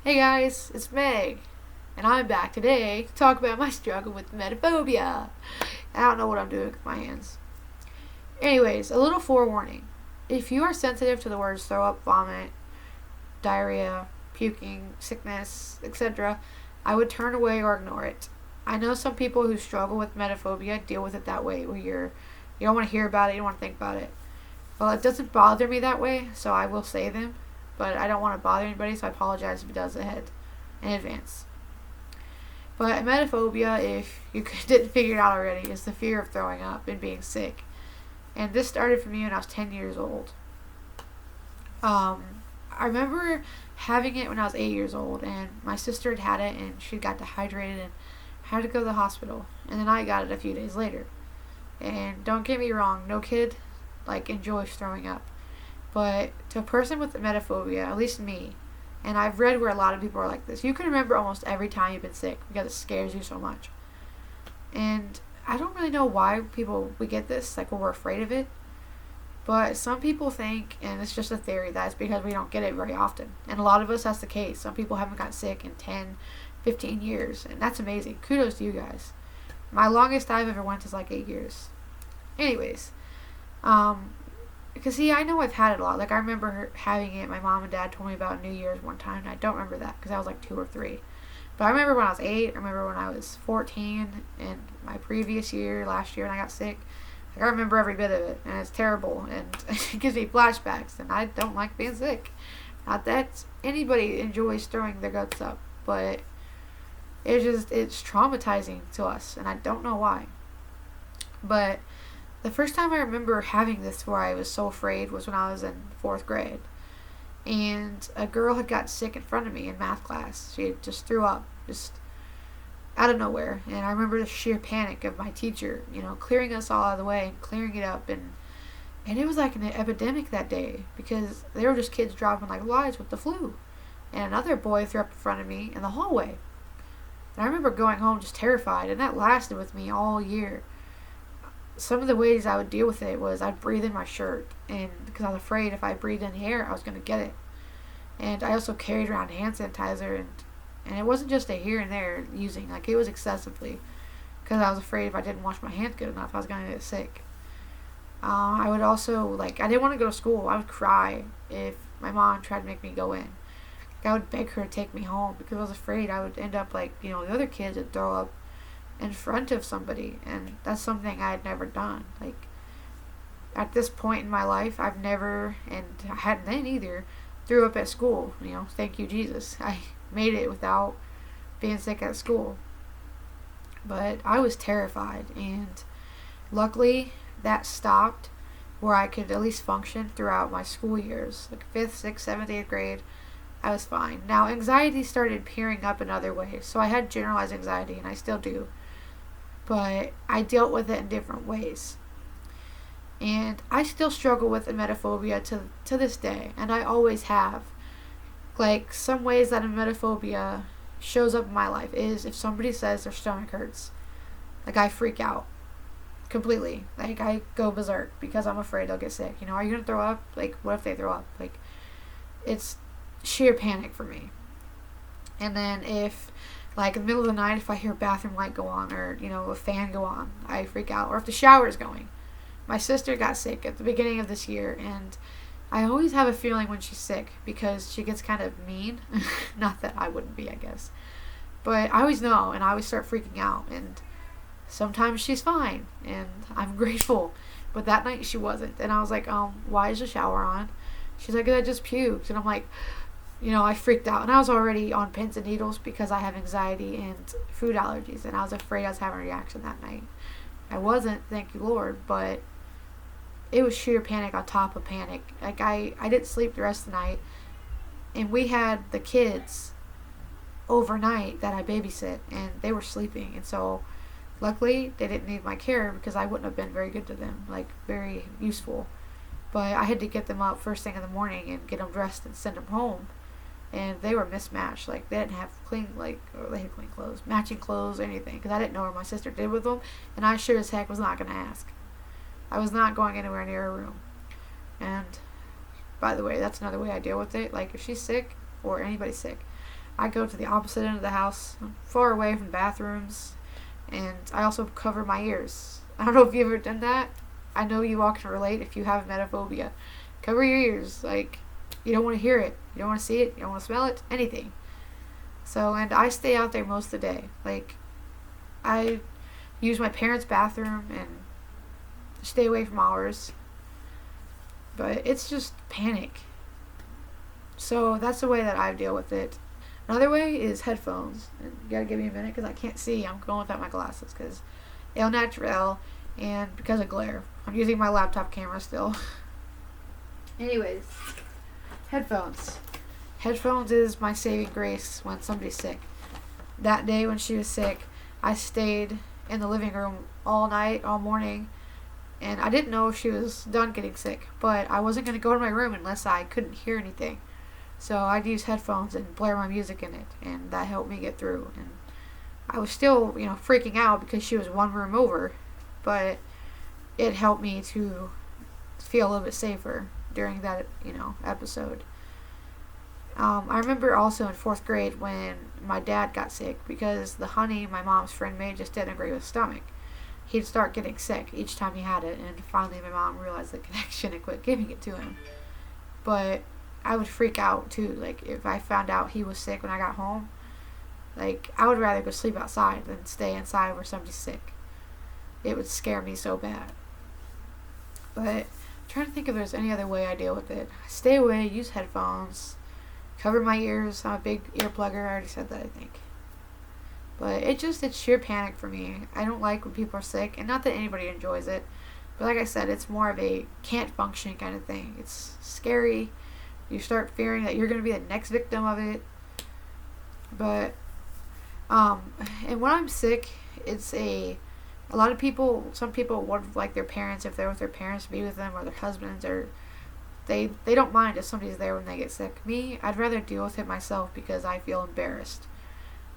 Hey guys, it's Meg, and I'm back today to talk about my struggle with emetophobia. I don't know what I'm doing with my hands. Anyways, a little forewarning. If you are sensitive to the words throw up, vomit, diarrhea, puking, sickness, etc., I would turn away or ignore it. I know some people who struggle with emetophobia deal with it that way, where you don't want to hear about it, you don't want to think about it. Well, it doesn't bother me that way, so I will say them, but I don't want to bother anybody, so I apologize if it does ahead in advance. But emetophobia, if you didn't figure it out already, is the fear of throwing up and being sick. And this started for me when I was 10 years old. I remember having it when I was 8 years old, and my sister had it, and she got dehydrated and had to go to the hospital. And then I got it a few days later. And don't get me wrong, no kid enjoys throwing up. But to a person with emetophobia, at least me, and I've read where a lot of people are like this, you can remember almost every time you've been sick because it scares you so much. And I don't really know why we get this, when we're afraid of it. But some people think, and it's just a theory, that it's because we don't get it very often. And a lot of us, that's the case. Some people haven't got sick in 10, 15 years. And that's amazing. Kudos to you guys. My longest I've ever went is 8 years. Anyways, because see, I know I've had it a lot. I remember having it. My mom and dad told me about New Year's one time, and I don't remember that because I was 2 or 3. But I remember when I was 8. I remember when I was 14, and my previous year, last year, when I got sick. I remember every bit of it, and it's terrible, and it gives me flashbacks, and I don't like being sick. Not that anybody enjoys throwing their guts up, but it's traumatizing to us, and I don't know why. But the first time I remember having this where I was so afraid was when I was in 4th grade. And a girl had got sick in front of me in math class. She had just threw up, just out of nowhere. And I remember the sheer panic of my teacher, clearing us all out of the way and clearing it up. And it was like an epidemic that day because they were just kids dropping like flies with the flu. And another boy threw up in front of me in the hallway. And I remember going home just terrified, and that lasted with me all year. Some of the ways I would deal with it was I'd breathe in my shirt, and because I was afraid if I breathed in the air, I was going to get it. And I also carried around hand sanitizer, and it wasn't just a here and there using, it was excessively, because I was afraid if I didn't wash my hands good enough, I was going to get sick. I would also, I didn't want to go to school. I would cry if my mom tried to make me go in. I would beg her to take me home because I was afraid I would end up the other kids would throw up in front of somebody, and that's something I had never done. At this point in my life, I've never, and I hadn't then either, threw up at school. Thank you, Jesus. I made it without being sick at school. But I was terrified, and luckily that stopped where I could at least function throughout my school years. 5th, 6th, 7th, 8th grade, I was fine. Now, anxiety started appearing up in other ways. So I had generalized anxiety, and I still do. But I dealt with it in different ways. And I still struggle with emetophobia to this day, and I always have. Some ways that emetophobia shows up in my life is if somebody says their stomach hurts. I freak out completely. I go berserk because I'm afraid they'll get sick. Are you going to throw up? What if they throw up? It's sheer panic for me. And then if in the middle of the night, if I hear a bathroom light go on or a fan go on, I freak out. Or if the shower is going. My sister got sick at the beginning of this year, and I always have a feeling when she's sick because she gets kind of mean. Not that I wouldn't be, I guess, but I always know, and I always start freaking out. And sometimes she's fine, and I'm grateful. But that night she wasn't, and I was like, why is the shower on? She's like, I just puked, and I'm like, I freaked out, and I was already on pins and needles because I have anxiety and food allergies, and I was afraid I was having a reaction that night. I wasn't, thank you Lord, but it was sheer panic on top of panic. I didn't sleep the rest of the night, and we had the kids overnight that I babysit, and they were sleeping, and so luckily they didn't need my care because I wouldn't have been very good to them, very useful. But I had to get them up first thing in the morning and get them dressed and send them home. And they were mismatched. They didn't have clean, or they had clean clothes, matching clothes, anything. Because I didn't know what my sister did with them. And I sure as heck was not going to ask. I was not going anywhere near her room. And, by the way, that's another way I deal with it. If she's sick, or anybody's sick, I go to the opposite end of the house, far away from bathrooms, and I also cover my ears. I don't know if you've ever done that. I know you all can relate if you have emetophobia. Cover your ears. Like, you don't want to hear it. You don't want to see it. You don't want to smell it. Anything. So, and I stay out there most of the day. Like, I use my parents' bathroom and stay away from ours. But it's just panic. So that's the way that I deal with it. Another way is headphones. And you gotta give me a minute because I can't see. I'm going without my glasses because el natural and because of glare. I'm using my laptop camera still. Anyways, headphones. Headphones is my saving grace when somebody's sick. That day when she was sick, I stayed in the living room all night, all morning, and I didn't know if she was done getting sick, but I wasn't going to go to my room unless I couldn't hear anything. So I'd use headphones and blare my music in it, and that helped me get through. And I was still, freaking out because she was one room over, but it helped me to feel a little bit safer during that, episode. I remember also in 4th grade when my dad got sick because the honey my mom's friend made just didn't agree with his stomach. He'd start getting sick each time he had it, and finally my mom realized the connection and quit giving it to him. But I would freak out too. Like, if I found out he was sick when I got home, like, I would rather go sleep outside than stay inside where somebody's sick. It would scare me so bad. But I'm trying to think if there's any other way I deal with it. I stay away, use headphones, cover my ears. I'm a big earplugger. I already said that, I think. But it's sheer panic for me. I don't like when people are sick, and not that anybody enjoys it, but like I said, it's more of a can't function kind of thing. It's scary. You start fearing that you're going to be the next victim of it. But and when I'm sick, it's a lot of people, some people would like their parents, if they're with their parents, to be with them, or their husbands, or they don't mind if somebody's there when they get sick. Me, I'd rather deal with it myself because I feel embarrassed.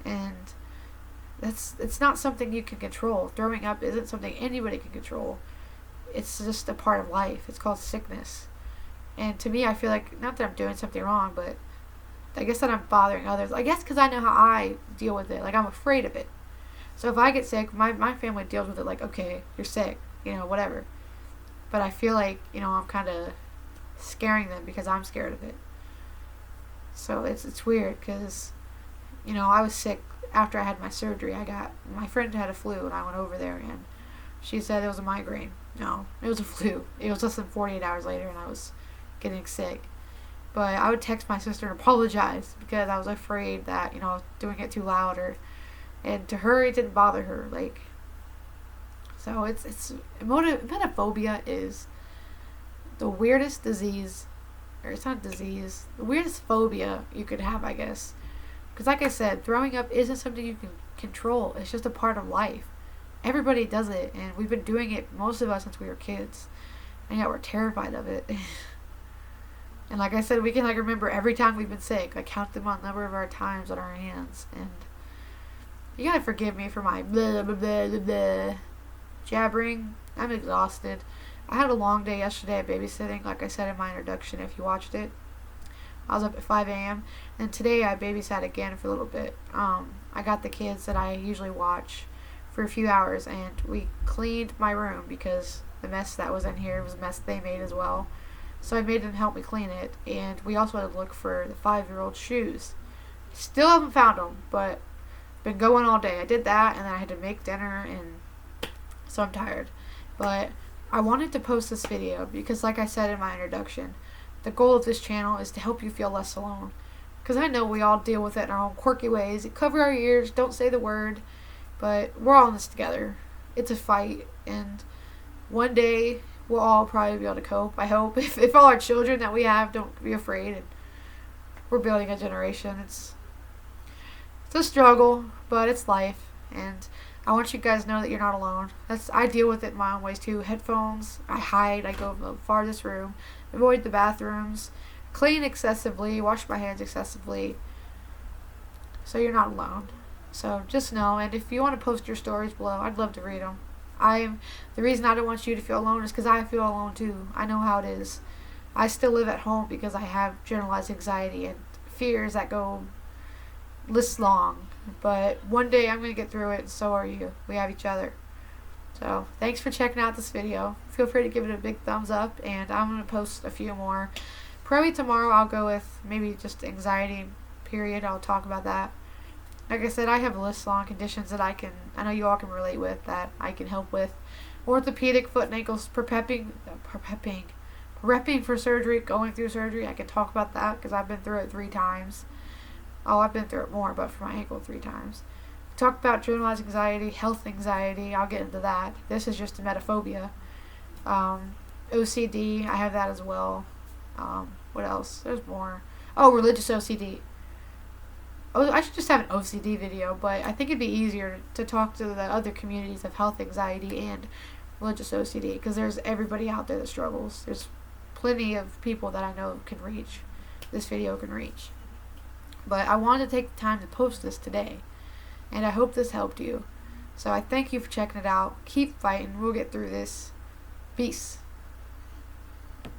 And it's not something you can control. Throwing up isn't something anybody can control. It's just a part of life. It's called sickness. And to me, I feel like, not that I'm doing something wrong, but I guess that I'm bothering others. I guess because I know how I deal with it. Like, I'm afraid of it. So if I get sick, my family deals with it like, okay, you're sick, whatever. But I feel like, I'm kind of scaring them because I'm scared of it. So it's weird because, I was sick after I had my surgery. My friend had a flu and I went over there and she said it was a migraine. No, it was a flu. It was less than 48 hours later and I was getting sick. But I would text my sister and apologize because I was afraid that, I was doing it too loud, and to her it didn't bother her. Like, so it's emetophobia is the weirdest disease, or it's not disease, the weirdest phobia you could have, I guess. Because like I said, throwing up isn't something you can control. It's just a part of life. Everybody does it, and we've been doing it, most of us, since we were kids. And yet we're terrified of it. And like I said, we can remember every time we've been sick. Count them on the number of our times on our hands. And you gotta forgive me for my blah blah blah blah blah jabbering. I'm exhausted. I had a long day yesterday at babysitting, like I said in my introduction if you watched it. I was up at 5 a.m. and today I babysat again for a little bit. I got the kids that I usually watch for a few hours, and we cleaned my room because the mess that was in here was a mess they made as well. So I made them help me clean it, and we also had to look for the 5-year-old shoes. Still haven't found them, but been going all day. I did that, and then I had to make dinner, and so I'm tired. But I wanted to post this video because, like I said in my introduction, the goal of this channel is to help you feel less alone. Because I know we all deal with it in our own quirky ways. Cover our ears, don't say the word, but we're all in this together. It's a fight, and one day we'll all probably be able to cope, I hope. If all our children that we have don't be afraid, and we're building a generation. It's a struggle, but it's life, and I want you guys to know that you're not alone. I deal with it in my own ways too. Headphones, I hide, I go to the farthest room, avoid the bathrooms, clean excessively, wash my hands excessively, so you're not alone. So just know, and if you want to post your stories below, I'd love to read them. The reason I don't want you to feel alone is because I feel alone too. I know how it is. I still live at home because I have generalized anxiety and fears that go list long. But one day I'm going to get through it, and so are you. We have each other. So, thanks for checking out this video. Feel free to give it a big thumbs up, and I'm going to post a few more. Probably tomorrow I'll go with maybe just anxiety, period. I'll talk about that. Like I said, I have list long conditions that I know you all can relate with, that I can help with. Orthopedic, foot and ankles, prepping for surgery, going through surgery. I can talk about that because I've been through it 3 times. Oh, I've been through it more, but for my ankle 3 times. Talk about generalized anxiety, health anxiety. I'll get into that. This is just emetophobia. OCD, I have that as well. What else? There's more. Oh, religious OCD. Oh, I should just have an OCD video, but I think it'd be easier to talk to the other communities of health anxiety and religious OCD, because there's everybody out there that struggles. There's plenty of people that I know can reach. This video can reach. But I wanted to take the time to post this today, and I hope this helped you. So I thank you for checking it out. Keep fighting. We'll get through this. Peace.